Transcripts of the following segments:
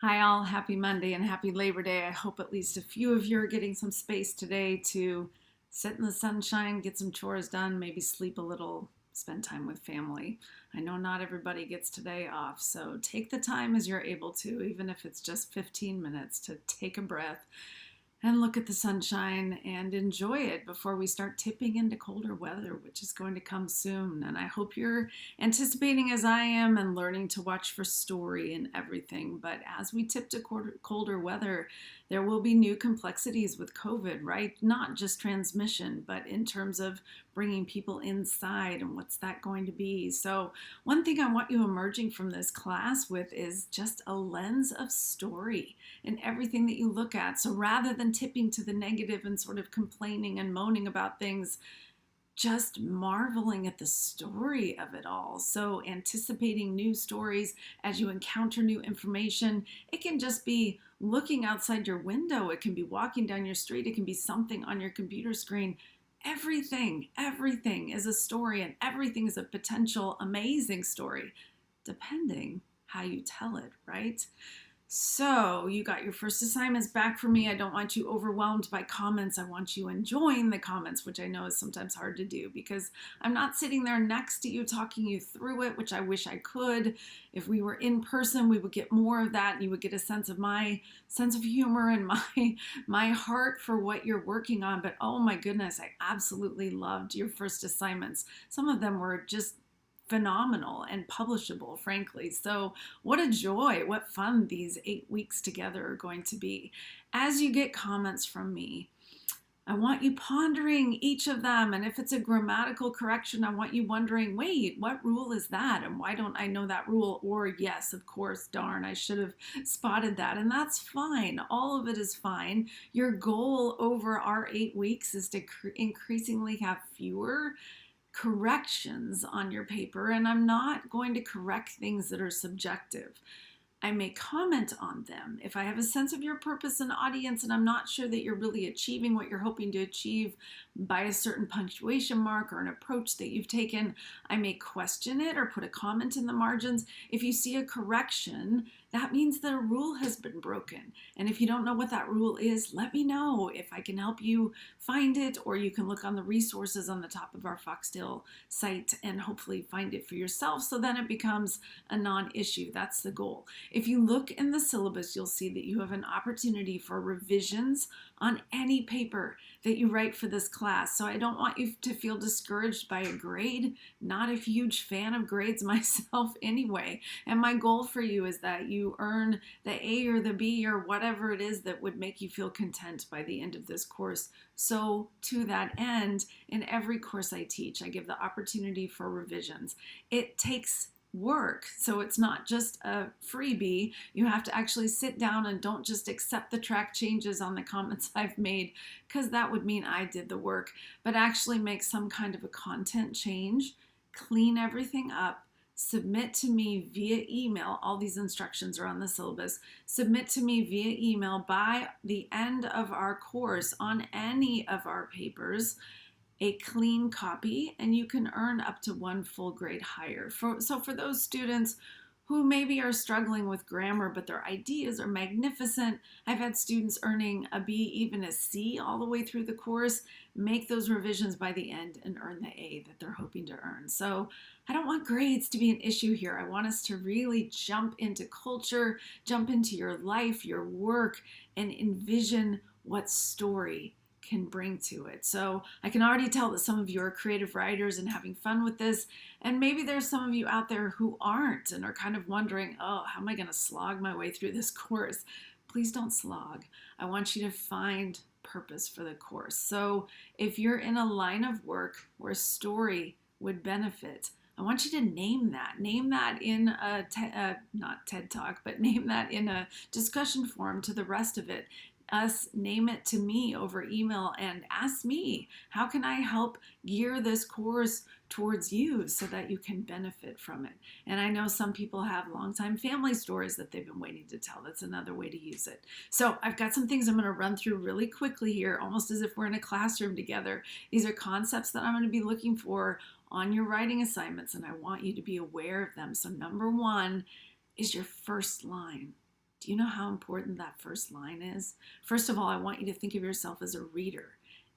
Hi, all. Happy Monday and happy Labor Day. I hope at least a few of you are getting some space today to sit in the sunshine, get some chores done, maybe sleep a little, spend time with family. I know not everybody gets today off, so take the time as you're able to, even if it's just 15 minutes, to take a breath and look at the sunshine and enjoy it before we start tipping into colder weather, which is going to come soon. And I hope you're anticipating, as I am, and learning to watch for story and everything. But as we tip to colder weather, there will be new complexities with COVID, right? Not just transmission, but in terms of bringing people inside and what's that going to be. So one thing I want you emerging from this class with is just a lens of story in everything that you look at. So rather than tipping to the negative and sort of complaining and moaning about things, just marveling at the story of it all. So anticipating new stories as you encounter new information. It can just be looking outside your window. It can be walking down your street. It can be something on your computer screen. Everything is a story, and everything is a potential amazing story, depending how you tell it, right? So you got your first assignments back for me. I don't want you overwhelmed by comments. I want you enjoying the comments, which I know is sometimes hard to do because I'm not sitting there next to you talking you through it, which I wish I could. If we were in person, we would get more of that and you would get a sense of my sense of humor and my heart for what you're working on. But oh my goodness, I absolutely loved your first assignments. Some of them were just phenomenal and publishable, frankly. So, what a joy, what fun these 8 weeks together are going to be. As you get comments from me, I want you pondering each of them. And if it's a grammatical correction, I want you wondering, wait, what rule is that? And why don't I know that rule? Or, yes, of course, darn, I should have spotted that. And that's fine. All of it is fine. Your goal over our 8 weeks is to increasingly have fewer corrections on your paper, and I'm not going to correct things that are subjective. I may comment on them. If I have a sense of your purpose and audience and I'm not sure that you're really achieving what you're hoping to achieve by a certain punctuation mark or an approach that you've taken, I may question it or put a comment in the margins. If you see a correction, that means that a rule has been broken. And if you don't know what that rule is, let me know if I can help you find it, or you can look on the resources on the top of our Foxtail site and hopefully find it for yourself. So then it becomes a non-issue. That's the goal. If you look in the syllabus, you'll see that you have an opportunity for revisions on any paper that you write for this class. So I don't want you to feel discouraged by a grade. Not a huge fan of grades myself anyway. And my goal for you is that you earn the A or the B or whatever it is that would make you feel content by the end of this course. So to that end, in every course I teach, I give the opportunity for revisions. It takes work. So it's not just a freebie. You have to actually sit down and don't just accept the track changes on the comments I've made, because that would mean I did the work, but actually make some kind of a content change, clean everything up, submit to me via email. All these instructions are on the syllabus. Submit to me via email by the end of our course on any of our papers a clean copy, and you can earn up to 1 full grade higher. So for those students who maybe are struggling with grammar, but their ideas are magnificent, I've had students earning a B, even a C all the way through the course, make those revisions by the end and earn the A that they're hoping to earn. So I don't want grades to be an issue here. I want us to really jump into culture, jump into your life, your work, and envision what story can bring to it. So I can already tell that some of you are creative writers and having fun with this, and maybe there's some of you out there who aren't and are kind of wondering, oh, how am I going to slog my way through this course? Please don't slog. I want you to find purpose for the course. So if you're in a line of work where story would benefit, I want you to name that. Name that in not TED Talk, but name that in a discussion forum to the rest of it. Name it to me over email and ask me, how can I help gear this course towards you so that you can benefit from it? And I know some people have longtime family stories that they've been waiting to tell. That's another way to use it. So I've got some things I'm going to run through really quickly here, almost as if we're in a classroom together. These are concepts that I'm going to be looking for on your writing assignments, and I want you to be aware of them. So number one is your first line. Do you know how important that first line is? First of all, I want you to think of yourself as a reader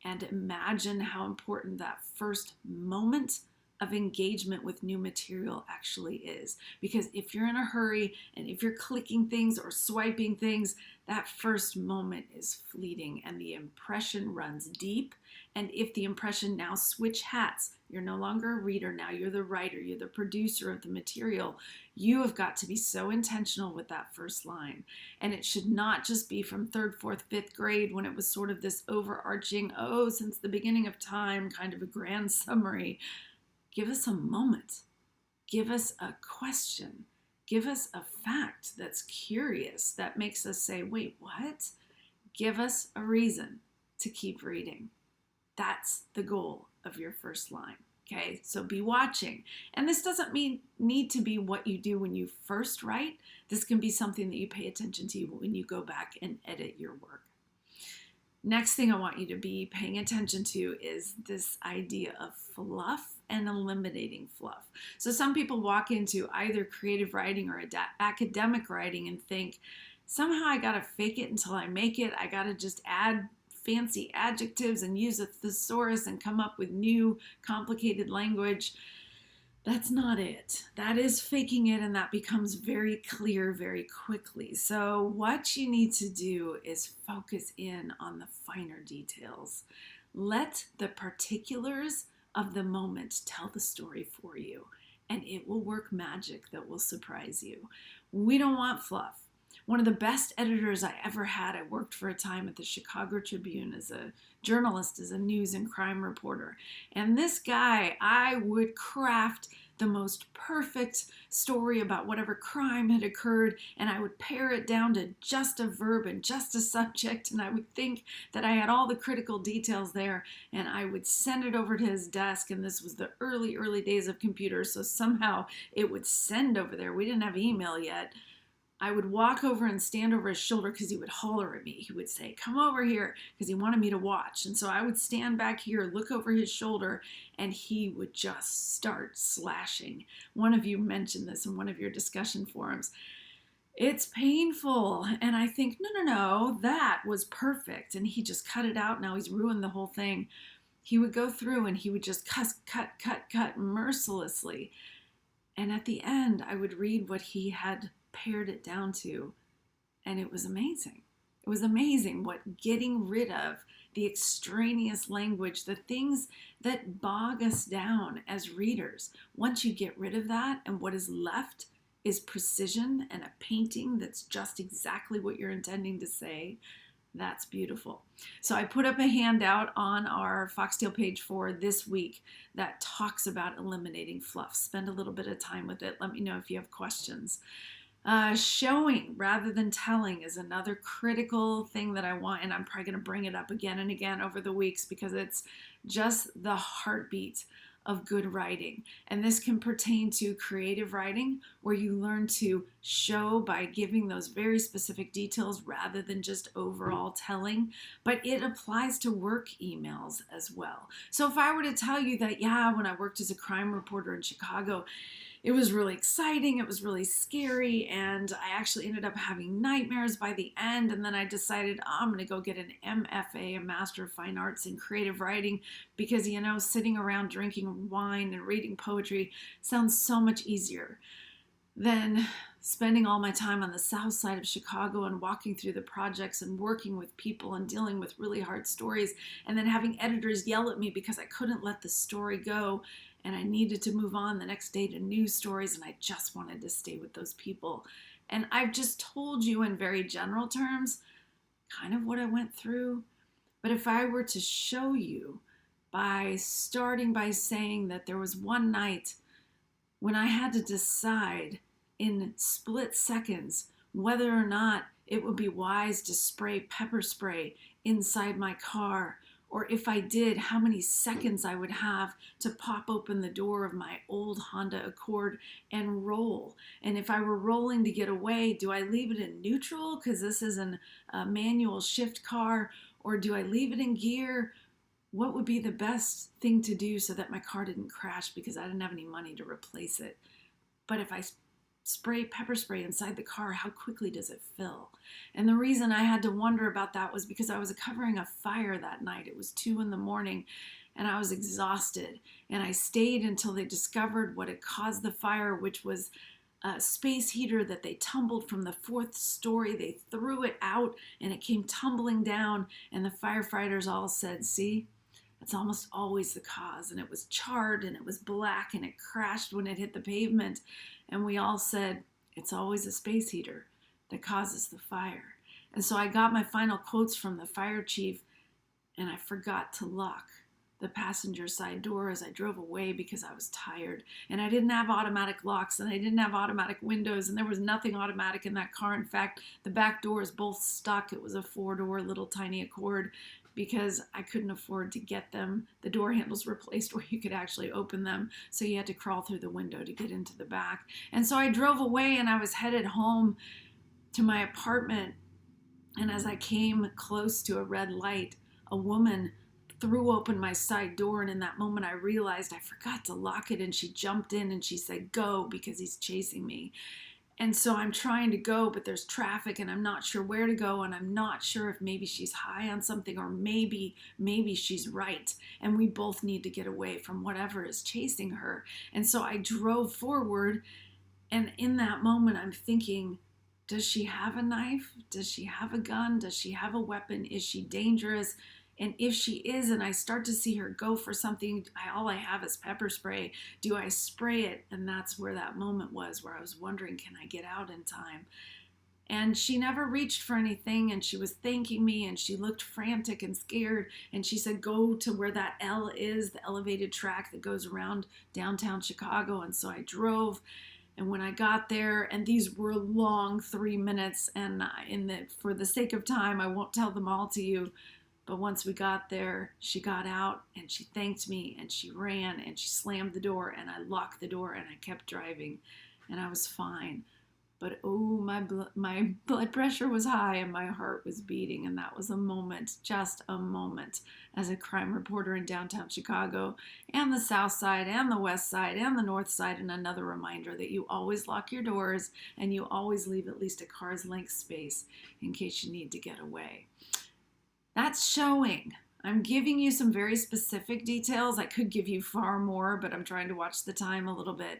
and imagine how important that first moment of engagement with new material actually is. Because if you're in a hurry and if you're clicking things or swiping things, that first moment is fleeting and the impression runs deep. And if the impression now switch hats, you're no longer a reader, now you're the writer, you're the producer of the material, you have got to be so intentional with that first line. And it should not just be from third, fourth, fifth grade when it was sort of this overarching, oh, since the beginning of time, kind of a grand summary. Give us a moment. Give us a question. Give us a fact that's curious, that makes us say, wait, what? Give us a reason to keep reading. That's the goal of your first line. Okay, so be watching. And this doesn't need to be what you do when you first write. This can be something that you pay attention to when you go back and edit your work. Next thing I want you to be paying attention to is this idea of fluff and eliminating fluff. So some people walk into either creative writing or academic writing and think, somehow I gotta fake it until I make it. I gotta just add fancy adjectives and use a thesaurus and come up with new complicated language. That's not it. That is faking it, and that becomes very clear very quickly. So what you need to do is focus in on the finer details. Let the particulars of the moment tell the story for you, and it will work magic that will surprise you. We don't want fluff. One of the best editors I ever had, I worked for a time at the Chicago Tribune as a journalist, as a news and crime reporter. And this guy, I would craft the most perfect story about whatever crime had occurred, and I would pare it down to just a verb and just a subject, and I would think that I had all the critical details there, and I would send it over to his desk, and this was the early days of computers, so somehow it would send over there. We didn't have email yet. I would walk over and stand over his shoulder because he would holler at me. He would say, come over here, because he wanted me to watch. And so I would stand back here, look over his shoulder, and he would just start slashing. One of you mentioned this in one of your discussion forums. It's painful. And I think, no, that was perfect. And he just cut it out. Now he's ruined the whole thing. He would go through and he would just cut mercilessly. And at the end, I would read what he had pared it down to, and it was amazing. It was amazing what getting rid of the extraneous language, the things that bog us down as readers. Once you get rid of that, and what is left is precision and a painting that's just exactly what you're intending to say, that's beautiful. So I put up a handout on our Foxtail page for this week that talks about eliminating fluff. Spend a little bit of time with it. Let me know if you have questions. Showing rather than telling is another critical thing that I want, and I'm probably going to bring it up again and again over the weeks because it's just the heartbeat of good writing. And this can pertain to creative writing, where you learn to show by giving those very specific details rather than just overall telling, but it applies to work emails as well. So if I were to tell you that, yeah, when I worked as a crime reporter in Chicago, it was really exciting, it was really scary, and I actually ended up having nightmares by the end, and then I decided, I'm going to go get an MFA, a Master of Fine Arts in Creative Writing, because, sitting around drinking wine and reading poetry sounds so much easier than spending all my time on the south side of Chicago and walking through the projects and working with people and dealing with really hard stories, and then having editors yell at me because I couldn't let the story go. And I needed to move on the next day to new stories, and I just wanted to stay with those people. And I've just told you in very general terms kind of what I went through. But if I were to show you by starting by saying that there was one night when I had to decide in split seconds whether or not it would be wise to spray pepper spray inside my car, or if I did, how many seconds I would have to pop open the door of my old Honda Accord and roll. And if I were rolling to get away, do I leave it in neutral because this is a manual shift car, or do I leave it in gear? What would be the best thing to do so that my car didn't crash because I didn't have any money to replace it? But if I spray pepper spray inside the car, how quickly does it fill? And the reason I had to wonder about that was because I was covering a fire that night. It was 2 a.m. and I was exhausted. And I stayed until they discovered what had caused the fire, which was a space heater that they tumbled from the 4th story. They threw it out and it came tumbling down. And the firefighters all said, see, that's almost always the cause. And it was charred and it was black and it crashed when it hit the pavement. And we all said, it's always a space heater that causes the fire. And so I got my final quotes from the fire chief, and I forgot to lock the passenger side door as I drove away because I was tired. And I didn't have automatic locks, and I didn't have automatic windows, and there was nothing automatic in that car. In fact, the back doors both stuck. It was a 4-door little tiny Accord, because I couldn't afford to get them, the door handles replaced where you could actually open them. So you had to crawl through the window to get into the back. And so I drove away and I was headed home to my apartment. And as I came close to a red light, a woman threw open my side door. And in that moment, I realized I forgot to lock it. And she jumped in and she said, go, because he's chasing me. And so I'm trying to go, but there's traffic and I'm not sure where to go. And I'm not sure if maybe she's high on something, or maybe she's right. And we both need to get away from whatever is chasing her. And so I drove forward. And in that moment, I'm thinking, does she have a knife? Does she have a gun? Does she have a weapon? Is she dangerous? And if she is, and I start to see her go for something, all I have is pepper spray. Do I spray it? And that's where that moment was, where I was wondering, can I get out in time? And she never reached for anything, and she was thanking me, and she looked frantic and scared. And she said, go to where that L is, the elevated track that goes around downtown Chicago. And so I drove. And when I got there, and these were long 3 minutes, and for the sake of time, I won't tell them all to you. But once we got there, she got out and she thanked me and she ran and she slammed the door, and I locked the door and I kept driving, and I was fine. But oh, my blood pressure was high and my heart was beating, and that was a moment, just a moment, as a crime reporter in downtown Chicago and the South Side and the West Side and the North Side, and another reminder that you always lock your doors and you always leave at least a car's length space in case you need to get away. That's showing. I'm giving you some very specific details. I could give you far more, but I'm trying to watch the time a little bit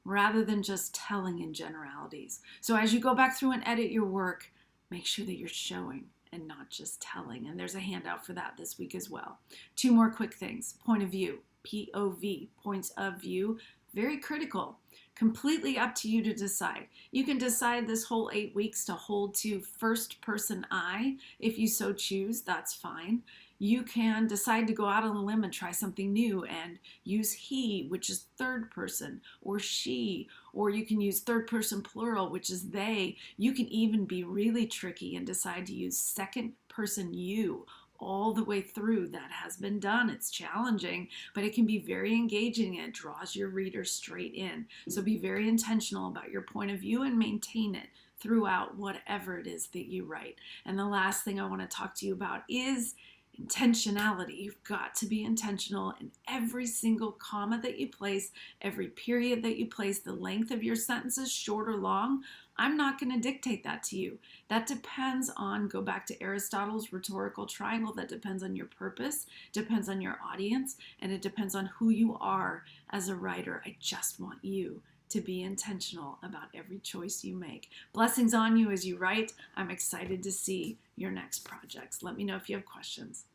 rather than just telling in generalities. So as you go back through and edit your work, make sure that you're showing and not just telling. And there's a handout for that this week as well. 2 more quick things. Point of view, POV, points of view, very critical. Completely up to you to decide. You can decide this whole 8 weeks to hold to first person I. If you so choose, that's fine. You can decide to go out on a limb and try something new and use he, which is third person, or she, or you can use third person plural, which is they. You can even be really tricky and decide to use second person you all the way through. That has been done. It's challenging, but it can be very engaging and it draws your reader straight in. So be very intentional about your point of view and maintain it throughout whatever it is that you write. And the last thing I want to talk to you about is intentionality. You've got to be intentional in every single comma that you place, every period that you place, the length of your sentences, short or long. I'm not going to dictate that to you. That depends on, go back to Aristotle's rhetorical triangle, that depends on your purpose, depends on your audience, and it depends on who you are as a writer. I just want you to be intentional about every choice you make. Blessings on you as you write. I'm excited to see your next projects. Let me know if you have questions.